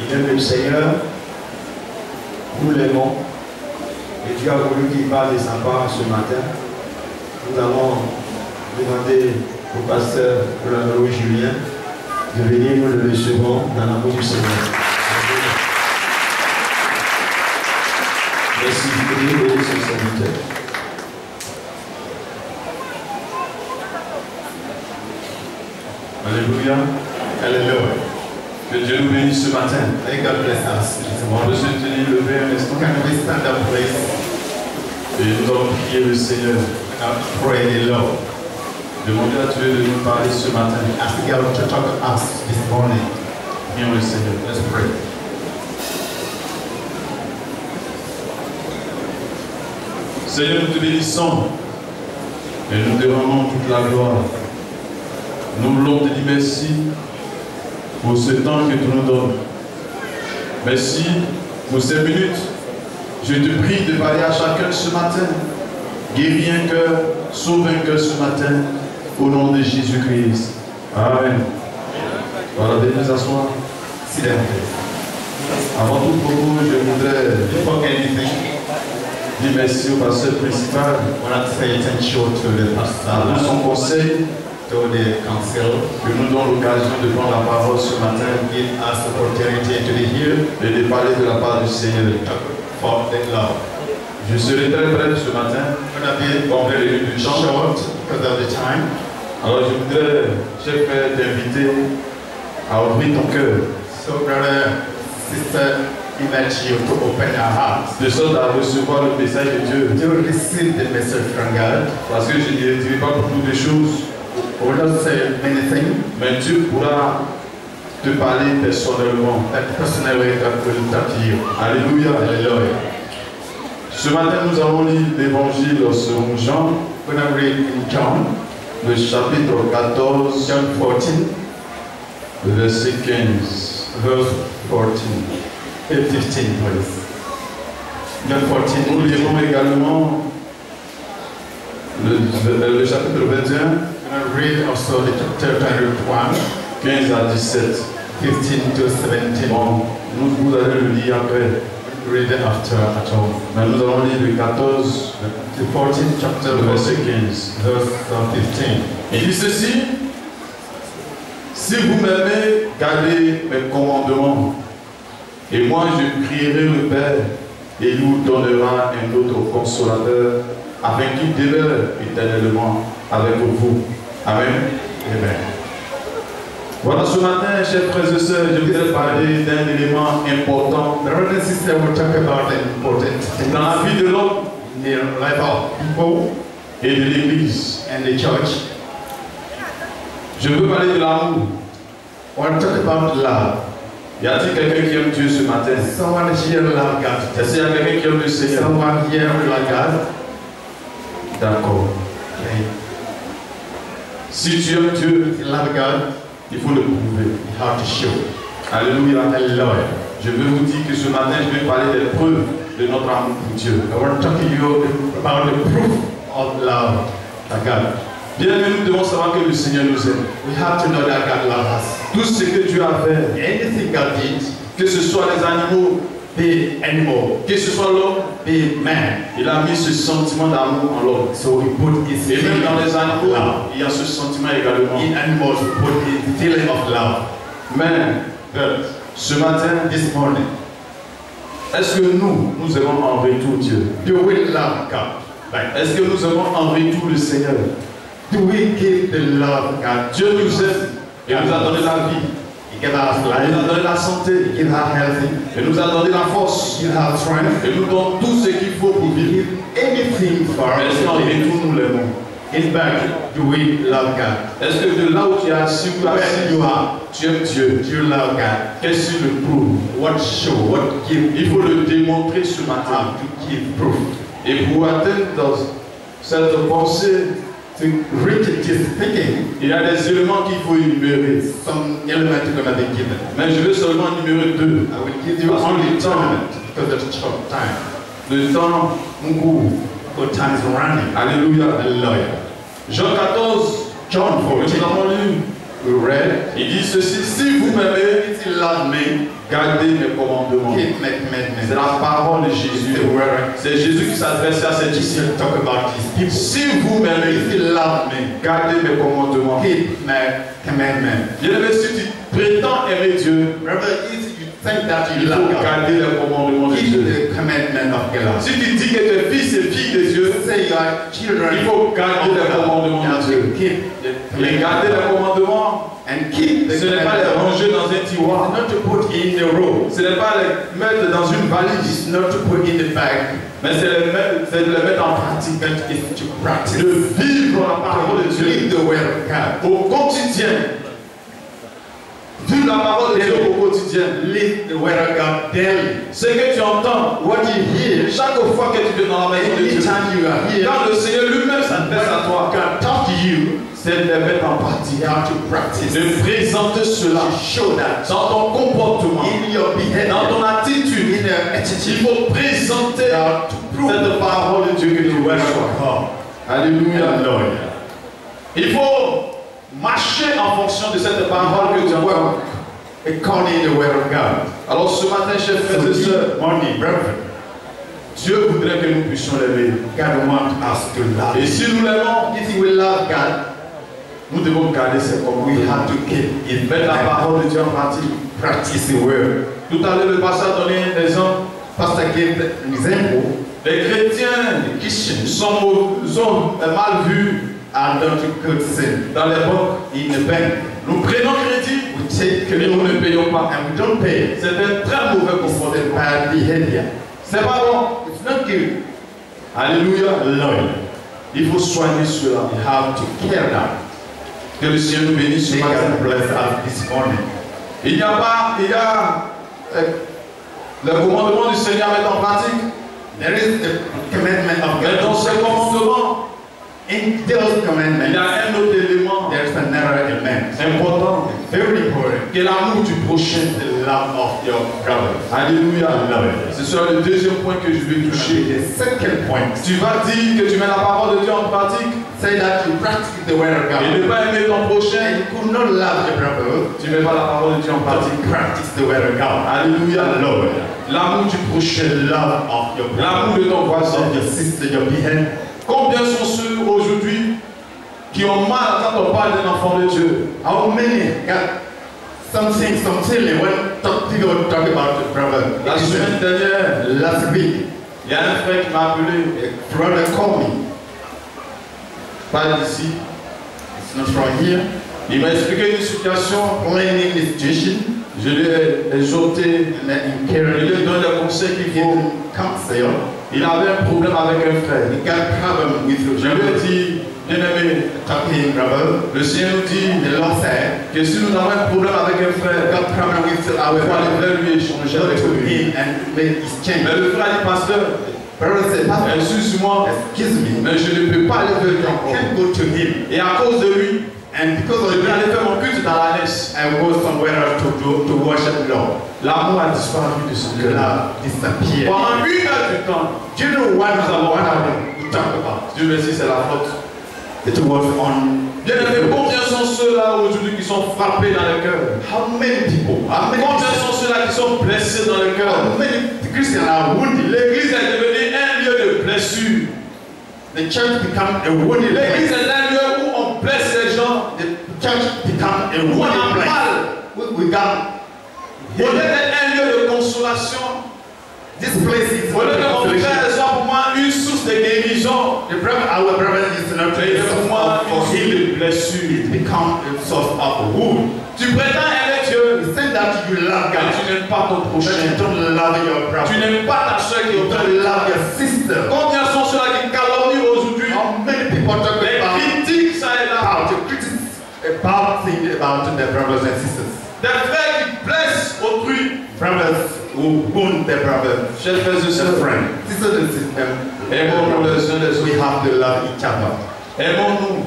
Il aime le Seigneur, nous l'aimons, et Dieu a voulu qu'il parle de sa part ce matin. Nous allons demander au pasteur Louis Julien de venir nous le recevoir dans l'amour du Seigneur. Merci de bénir ce serviteur. Alléluia. Alléluia. Que Dieu nous bénisse ce matin. May God bless us. On peut se tenir levé un instant. Can we stand up, please? Et nous allons prier le Seigneur. Pray the Lord. Demandez à Dieu de nous parler ce matin. Ask God to talk to us this morning. Prions le Seigneur. Let's pray. Seigneur, nous te bénissons et nous te rendons toute la gloire. Nous voulons te dire merci pour ce temps que tu nous donnes. Merci pour ces minutes. Je te prie de parler à chacun ce matin. Guéris un cœur, sauve un cœur ce matin, au nom de Jésus-Christ. Amen. Voilà, venez nous asseoir. Sit down. Avant tout propos, je voudrais Before anything, dire merci au pasteur principal, I want to say thank you to the à pastor, tout son conseil, to the council, que nous donne l'occasion de prendre la parole ce matin give us the opportunity to be here et de parler de la part du Seigneur. for the Lord. Je serai très bref ce matin, I'm going to be compte tenu du temps. short because of the time. Alors je voudrais, cher frère, t'inviter à ouvrir ton cœur, So, brother, sister, invite you to open your hearts de sorte à recevoir le message de Dieu. to receive the message from God. Parce que je ne dirai pas beaucoup de choses, We will not say many things, mais Dieu pourra te parler personnellement. but personally, God will talk to you. Alléluia. Hallelujah. Ce matin, nous allons lire l'évangile selon Jean, We're going to read in John, le chapitre 14, John 14, le verset 15. verse 14. 15, please. John 14, Nous lirons également le chapitre 21, I'm going to read also the chapter 21, 15 à 17. 15 to 17. Bon, vous allez le lire après. Read it after at home. Mais nous allons lire le 14, The 14th chapter, le verset verse 15. 15. Il dit ceci: si vous m'aimez, gardez mes commandements. Et moi je prierai le Père, et il vous donnera un autre consolateur, afin qu'il demeure éternellement avec vous. Amen. Amen. Voilà, ce matin, chers frères et sœurs, je voudrais parler d'un élément important Brothers and sisters, we'll talk about the important things dans la vie de l'homme in the life of people et de l'Église. and the church. Je veux parler de l'amour. I want to talk about love. Y a-t-il quelqu'un qui aime Dieu ce matin? Someone here love God. Est-ce qu'il y a quelqu'un qui aime le Seigneur? Someone here love God. D'accord. Okay. Si tu aimes Dieu, If you love God, il faut le prouver. you have to show. Alléluia. Hallelujah. Je veux vous dire que ce matin, je vais parler des preuves de notre amour pour Dieu. I want to talk to you about the proof of love of God. Bien aimé, nous devons savoir que le Seigneur nous aime. We have to know that God loves us. Tout ce que Dieu a fait, Anything God did, que ce soit les animaux, be animal, que ce soit l'homme, be man. il a mis ce sentiment d'amour en l'homme. So he put his Et même feeling dans les of animaux, love. il y a ce sentiment également. In animals, he put his feeling of love. Mais But ce matin, this morning, est-ce que nous aimons en retour Dieu? do we love God? Like, Est-ce que nous aimons en retour le Seigneur? do we give the love of God? Dieu nous aime et nous a donné la vie. He gave us Il nous a life, donné la santé. He gave us healthy, Il nous a donné la force. He gave us strength, Il nous donne tout ce qu'il faut pour He vivre. gave anything for Mais est-ce qu'en us. retour nous l'aimons? In fact, do we love God? Est-ce que de là où tu es assis ou Where assis, you are, tu aimes Dieu? do you love God? Qu'est-ce que le prouve? What show, what give, Il faut le démontrer ce matin. how to give proof. Et pour atteindre dans cette pensée, To reach this thinking, il y a des éléments qu'il faut énumérer. some element is going to be given. Mais je vais seulement énumérer deux. I will give you only two elements because of short time. Le temps nous court. Good time is running. Alléluia. Hallelujah. Jean 14, John que nous 14, avons lu, We read. Il dit ceci, si vous m'aimez, If you love me, gardez mes commandements. keep my commandments. C'est la parole de Jésus. It's the word. C'est Jésus qui s'adresse à ses disciples. Talk about his people. Si vous m'aimez, If you love me, gardez mes commandements. keep my commandments. Bien-aimé, si tu prétends aimer Dieu, Brother, if you think that il you faut love God, garder les commandements de keep Dieu. the commandment of God. Si tu dis que tu es fils et fille de Dieu, Say you are children. il faut garder les commandements de Dieu. Keep the Mais garder les commandements, and keep the ce n'est pas les ranger dans un tiroir. not to put in the row. Ce n'est pas les mettre dans une valise. It's not to put in the bag. Mais c'est de les mettre en pratique. But it's to practice. De vivre la parole de To Dieu live the word of God. au quotidien. Vivre la parole de Dieu au quotidien. Live the word of God daily. Ce que tu entends, What you hear, chaque fois que tu viens dans la maison de Dieu, anytime you are here, quand le Seigneur lui-même s'adresse à toi, God talk to you, c'est de les mettre en pratique. you have to practice. De présenter cela To show that dans ton comportement, in your behavior, dans ton attitude. in your Il attitude, faut présenter to prove cette parole de Dieu que tu the word reçois. of God. Alléluia. Hallelujah. Il faut marcher en fonction de cette parole que tu entends. According to the word of God. Alors ce matin, chers frères et sœurs, Morning, brethren, Dieu voudrait que nous puissions l'aimer. God wants us to love Et Him. si nous l'aimons, If we love God, nous devons garder ses we commandements. have to keep His Mettre la parole de Dieu en pratique. practice the word. Tout à l'heure, le pasteur a donné un exemple. Pastor gave an example. Les chrétiens, les Christians sont mal vus And not to good sin. dans les banques. In the bank, Nous prenons crédit we take et nous ne payons pas. and we don't pay. C'est un très mauvais It's comportement. the bad behavior. C'est pas bon. It's not good. Alléluia. Lord, Il faut soigner cela. we have to care that. Que le Seigneur nous bénisse ce May matin. God bless us this morning. Il y a le commandement du Seigneur à mettre en pratique. There is the commandment of Mais God. dans ce commandement, In those il y commandments, a un autre élément there's another element. important, Very important. qui est l'amour du prochain. The love of your brother. Alléluia. Hallelujah. C'est sur le deuxième point que je vais toucher. The second point, Tu vas dire que tu mets la parole de Dieu en pratique say that you practice the word of et God. ne pas aimer ton And prochain. you could not love your brother, Tu ne mets pas la parole de Dieu en but pratique. you practice the word of God. Alléluia. Hallelujah. L'amour du prochain. The love of your L'amour brother, de ton voisin. of your sister, your behind. Combien sont ceux aujourd'hui qui ont mal quand on parle d'un enfant de Dieu? How many got some feeling when people talk about the brother? La semaine dernière, Last week, il y a un frère qui m'a appelé, a brother called me. pas d'ici. It's not from here. Il m'a expliqué une situation. Explaining the situation Je lui ai exhorté, and then je lui ai encouraging donné le conseil qu'il faut. him counsel. Il avait un problème avec un frère. He got problem with your Je lui ai brother. dit, bien-aimé, Talk to him, brother. le Seigneur nous dit The Lord said, que si nous avons un problème avec un frère, got problem with our il faut aller brother. vers lui et échanger Go avec to lui. him and make his change. Mais le frère a dit, pasteur, Brother said, Pastor, excuse-moi, excuse me, mais je ne peux pas aller vers lui I encore. can't go to him. Et à cause de lui, And because of je vais aller that, faire mon culte dans la laisse. I go somewhere else to worship the Lord. L'amour a disparu de son cœur. Love disappeared. Pendant 1 heure du temps, Do you know what we talk about? Dieu merci, c'est la faute. It was on. Bien-aimés, combien sont ceux-là aujourd'hui qui sont frappés dans le cœur? How many people? How many Combien sont ceux-là qui sont blessés dans le cœur? How many Christians are wounded? L'église est devenue un lieu de blessure. The church become a wounded L'église place. est un lieu où on blesse les gens. The church become a Où on wounded en place. parle. We got Au lieu d'être un lieu de consolation, this place is au lieu que mon consolation. frère soit pour moi une source de guérison, The brother, our brother is not mais il est a pour source moi of une healing. source de blessure. It become a source of wound. Tu prétends aimer Dieu, You say that you love mais God, tu n'aimes pas ton but prochain. you don't love your Tu brother. n'aimes pas ta soeur qui est You auprès don't de toi. love your sister. Combien sont ceux-là qui calomnient aujourd'hui? How many people talk Les about critiques, ça et là. the critics about things about their brothers and sisters? Des frères qui blessent autrui. Brothers who wound their brothers, Chers frères et their sœurs, friends. Sisters and sisters, aimons-nous les uns les we autres. have to love each other. Aimons-nous.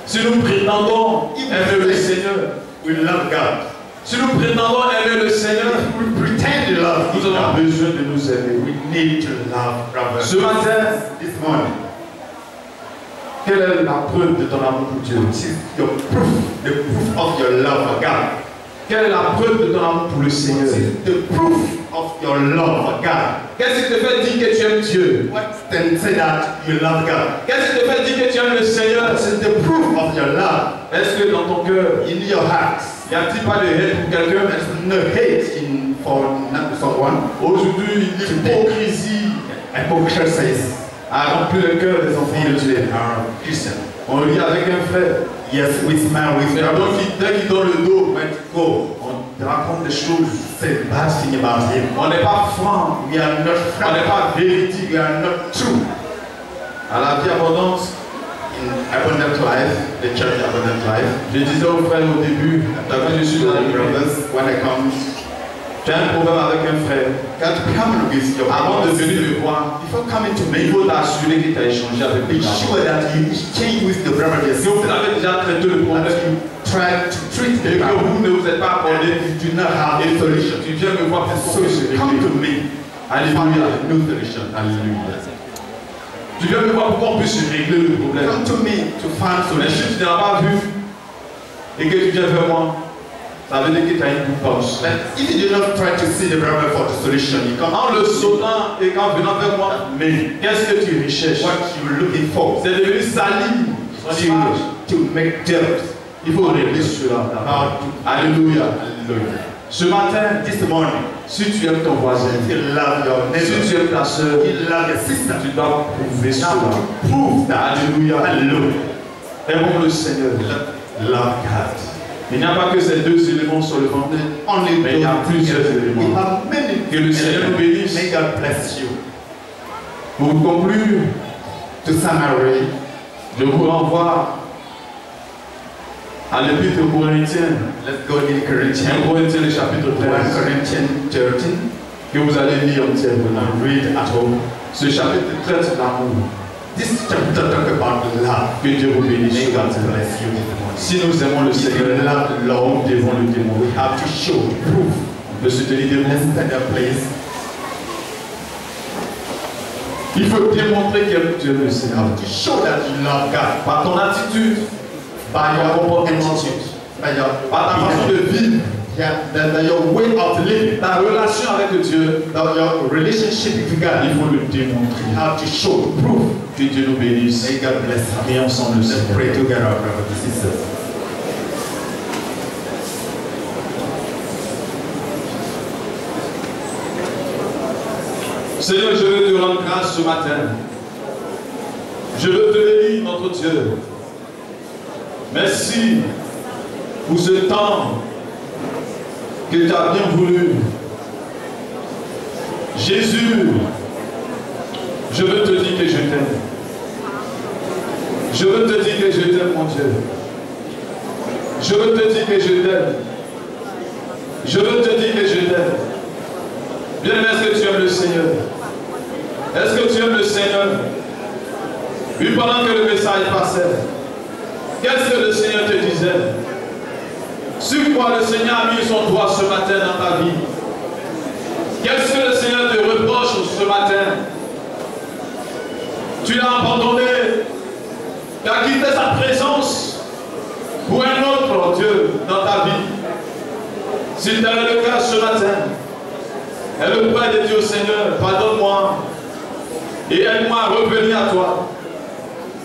Si nous prétendons aimer le Seigneur, We love God. si nous prétendons aimer le Seigneur, We pretend to love each nous avons other. besoin de nous aimer. We need to love brothers. Ce matin, This morning, quelle est la preuve de ton amour pour Dieu? which is your proof, the proof of your love for God? Quelle est la preuve de ton amour pour le Seigneur? The proof of your love for God. Qu'est-ce qui te fait dire que tu aimes Dieu? What then say that you love God? Qu'est-ce qui te fait dire que tu aimes le Seigneur? What is the proof of your love? Est-ce que dans ton cœur, In your heart, y a-t-il pas de haine pour quelqu'un? there's no hate for someone. Aujourd'hui, l'hypocrisie Hypocrisy a rempli le cœur des enfants de Dieu. are Christian. On lit avec un frère. Yes, we smile with Mais God. donc, dès qu'il donne le dos, on raconte des choses. Say bad thing about him. On n'est pas franc. We are not On n'est frank. pas véridique. We are not true. À la vie abondante, In abundant life, the church abundant life, je disais aux frères au début, quand je suis dans les brothers, when I come, j'ai un problème avec un frère. God come with your Avant de brothers. venir me voir, Before coming to il me, faut t'assurer que tu as échangé avec be lui. sure that you exchange with the brother and Si vous sister, avez déjà traité le that problème you try to treat et the que problem, vous ne vous êtes pas accordé, and you do not have a solution. tu viens me voir pour So qu'on puisse se come to régler. me. Alléluia. Find a new solution. Hallelujah. Tu viens me voir pour qu'on puisse régler le problème. Come to me to find Mais solution. si tu n'as pas vu et que tu viens vers moi, ça veut dire que tu as une boupance. But if you do not try to see the brother for the solution, you come En out le sautant et qu'en venant vers moi, mais qu'est-ce que tu recherches? what you're looking for. C'est devenu salir son image. To make dirt. Il faut régler cela. Alléluia. Hallelujah. Ce matin, This morning, si tu aimes ton voisin, you love your si neighbor, tu aimes ta soeur, you love your sister. tu dois prouver cela. Prove that. Alléluia. Hallelujah. Aimons le Seigneur. Love God. Il n'y a pas que ces deux éléments sur le ventre. Only Mais il y a plusieurs we éléments. have many. Que le Seigneur nous bénisse. May God bless you. Pour conclure, To summarize, je vous renvoie à l'épître aux Corinthiens. let's go in 1 Corinthians. Corinthiens, le chapitre 1 13, Corinthians 13. que vous allez lire entièrement. And read at home. Ce chapitre traite d'amour. This chapter talk about love. Que Dieu vous bénisse. May ce God matin. bless you this morning. Si nous aimons le If you Seigneur, love the Lord, nous devons le témoigner. we have to show, prove. On peut se tenir debout. Let's stand up, please. Il faut démontrer que tu aimes le You Seigneur. have to show that you love God Par ton attitude, by your attitude, by your par ta façon de vivre, your way of living, ta relation avec Dieu, your relationship with il God. faut le démontrer. You have to show, prove. Que Dieu nous bénisse. May God bless us. Et ensemble, le Let's pray Seigneur. together, brothers and sisters. Seigneur, je veux te rendre grâce ce matin. Je veux te bénir, notre Dieu. Merci pour ce temps que tu as bien voulu. Jésus, je veux te dire que je t'aime. Je veux te dire que je t'aime, mon Dieu. Je veux te dire que je t'aime. Je veux te dire que je t'aime. Bien-aimé, est-ce que tu aimes le Seigneur? Est-ce que tu aimes le Seigneur? Oui, pendant que le message passait, qu'est-ce que le Seigneur te disait? Sur quoi le Seigneur a mis son doigt ce matin dans ta vie? Qu'est-ce que le Seigneur te reproche ce matin? Tu l'as abandonné, tu as quitté sa présence pour un autre Dieu dans ta vie. Si tel est le cas ce matin, et le point de Dieu, Seigneur, pardonne-moi et aide-moi à revenir à toi.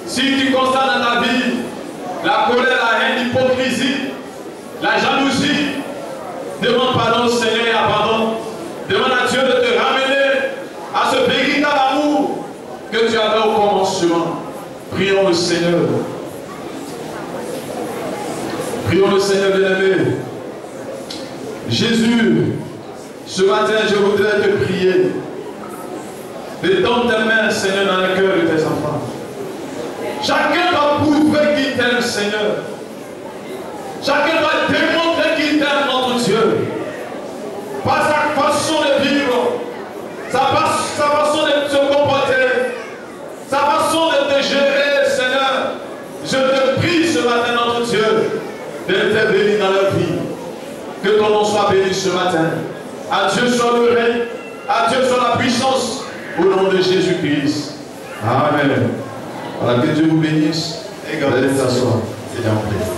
Si tu constates dans ta vie la colère, la haine, l'hypocrisie, la jalousie, demande pardon au Seigneur et abandonne. Demande à Dieu de te ramener à ce véritable amour que tu avais au commencement. Prions le Seigneur. Prions le Seigneur bien-aimé. Jésus, ce matin, je voudrais te prier. Détends tes mains, Seigneur, dans le cœur de tes enfants. Chacun doit prouver qu'il t'aime, Seigneur. Chacun doit démontrer qu'il t'aime, notre Dieu. Par sa façon de vivre, sa façon de se comporter, sa façon de te gérer, Seigneur. Je te prie ce matin, notre Dieu, d'intervenir dans leur vie. Que ton nom soit béni ce matin. À Dieu soit le règne, à Dieu soit la puissance, au nom de Jésus-Christ. Amen. Voilà, que Dieu vous bénisse. May God Allez bless you. s'asseoir. Sit down, please.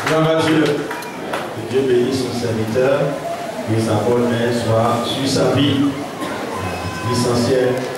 Gloire à Dieu. Que Dieu bénisse son serviteur, que sa bonne main soit sur sa vie. L'essentiel.